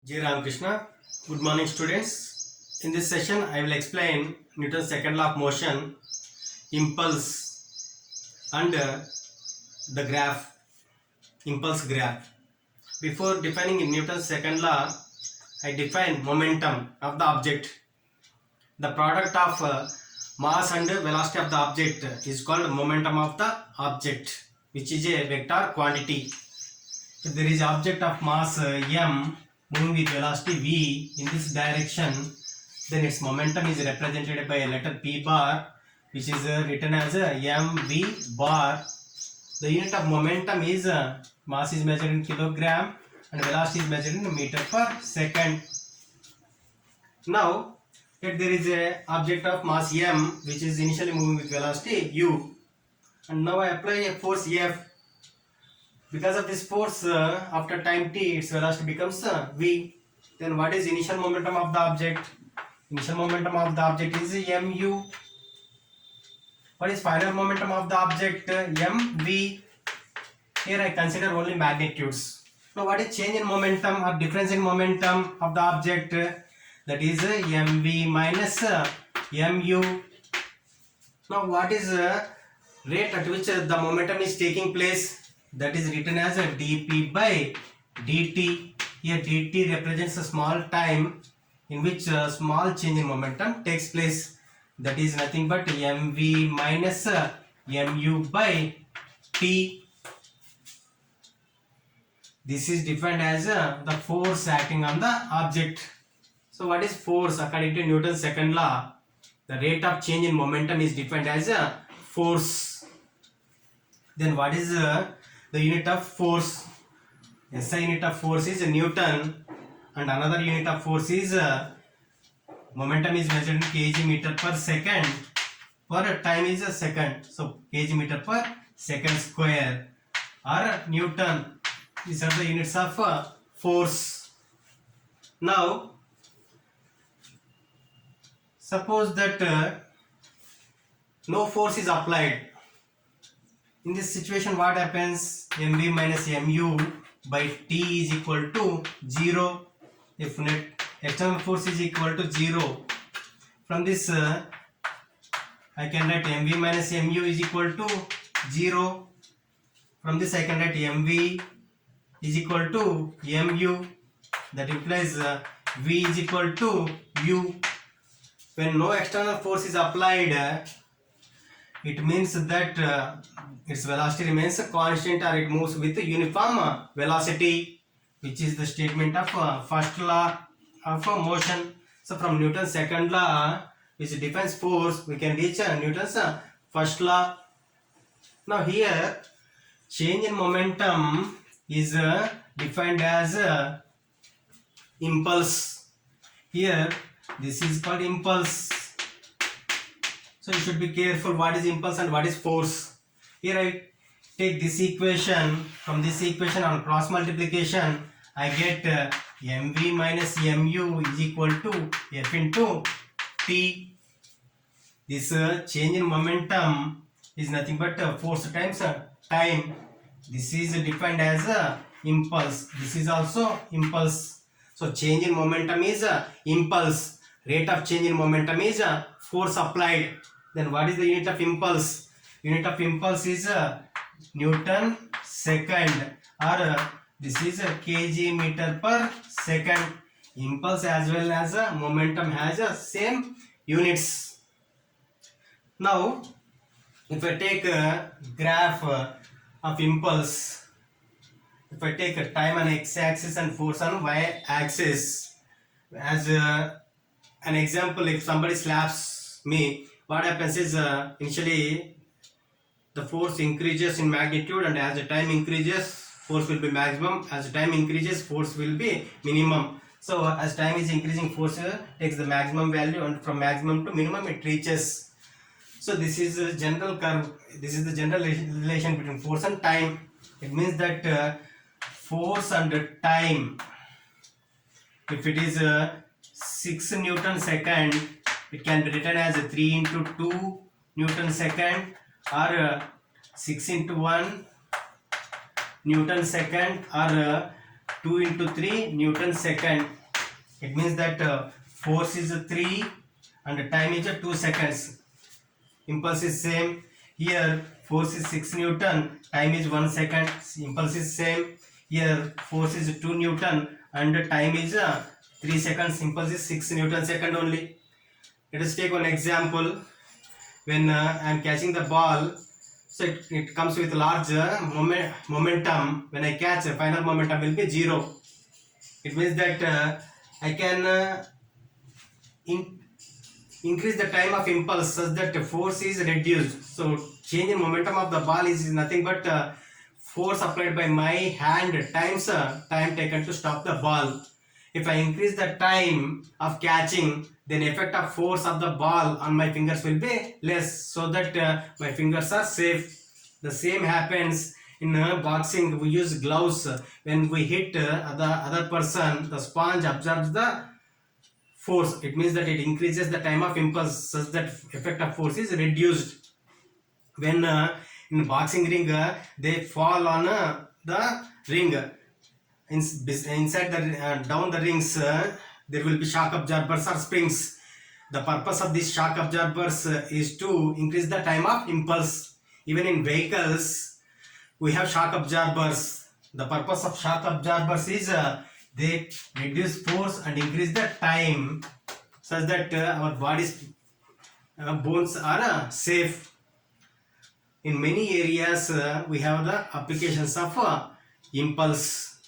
Jai Ramakrishna. Good morning, students. In this session, I will explain Newton's second law of motion, impulse, and the graph, impulse graph. Before defining Newton's second law, I define momentum of the object. The product of mass and velocity of the object is called momentum of the object, which is a vector quantity. If there is object of mass m moving with velocity v in this direction, then its momentum is represented by a letter p bar, which is written as mv bar. The unit of momentum is mass is measured in kilogram and velocity is measured in meter per second. Now, if there is a object of mass m which is initially moving with velocity u, and now I apply a force F. Because of this force, after time t, its velocity becomes v. Then what is initial momentum of the object? Initial momentum of the object is mu. What is final momentum of the object? mv. Here I consider only magnitudes. Now what is change in momentum or difference in momentum of the object? That is mv minus mu. Now what is rate at which the momentum is taking place? That is written as a dp by dt. Here dt represents a small time in which a small change in momentum takes place. That is nothing but mv minus mu by t. This is defined as the force acting on the object. So what is force? According to Newton's second law, the rate of change in momentum is defined as force. Then what is the unit of force? SI unit of force is Newton, and another unit of force is momentum is measured in kg meter per second. For time is a second, so kg meter per second square or Newton. These are the units of force. Now, suppose that no force is applied. In this situation, what happens? mv minus mu by t is equal to 0 if net external force is equal to 0. From this, I can write mv minus mu is equal to 0. From this, I can write mv is equal to mu. That implies v is equal to u. When no external force is applied, it means that its velocity remains constant or it moves with uniform velocity, which is the statement of first law of motion. So from Newton's second law, which defines force, we can reach Newton's first law. Now here, change in momentum is defined as impulse. Here, this is called impulse. So you should be careful what is impulse and what is force. Here I take this equation. From this equation on cross multiplication, I get mv minus mu is equal to f into t. This change in momentum is nothing but force times time. This is defined as impulse. This is also impulse. So change in momentum is impulse. Rate of change in momentum is force applied. Then what is the unit of impulse? Unit of impulse is Newton second, or this is kg meter per second. Impulse as well as momentum has same units. Now, if I take a graph of impulse, if I take a time on x-axis and force on y-axis, as an example, if somebody slaps me, what happens is initially the force increases in magnitude, and as the time increases, force will be maximum. As the time increases, force will be minimum. So as time is increasing, force takes the maximum value, and from maximum to minimum it reaches. So this is a general curve. This is the general relation between force and time. It means that force and time, if it is 6 Newton second, it can be written as 3 into 2 Newton second, or 6 into 1 Newton second, or 2 into 3 Newton second. It means that force is 3 and time is 2 seconds. Impulse is same. Here force is 6 Newton, time is 1 second. Impulse is same. Here force is 2 Newton and time is 3 seconds. Impulse is 6 Newton second only. Let us take one example. When I am catching the ball, so it comes with large momentum. When I catch, final momentum will be 0. It means that I can increase the time of impulse such that the force is reduced. So change in momentum of the ball is nothing but force applied by my hand times time taken to stop the ball. If I increase the time of catching, then effect of force of the ball on my fingers will be less, so that my fingers are safe. The same happens in boxing. We use gloves. When we hit the other person, the sponge absorbs the force. It means that it increases the time of impulse such that effect of force is reduced. When in boxing ring they fall on the ring, inside the down the rings there will be shock absorbers or springs. The purpose of these shock absorbers is to increase the time of impulse. Even in vehicles we have shock absorbers. The purpose of shock absorbers is they reduce force and increase the time such that our body's bones are safe. In many areas we have the applications of impulse.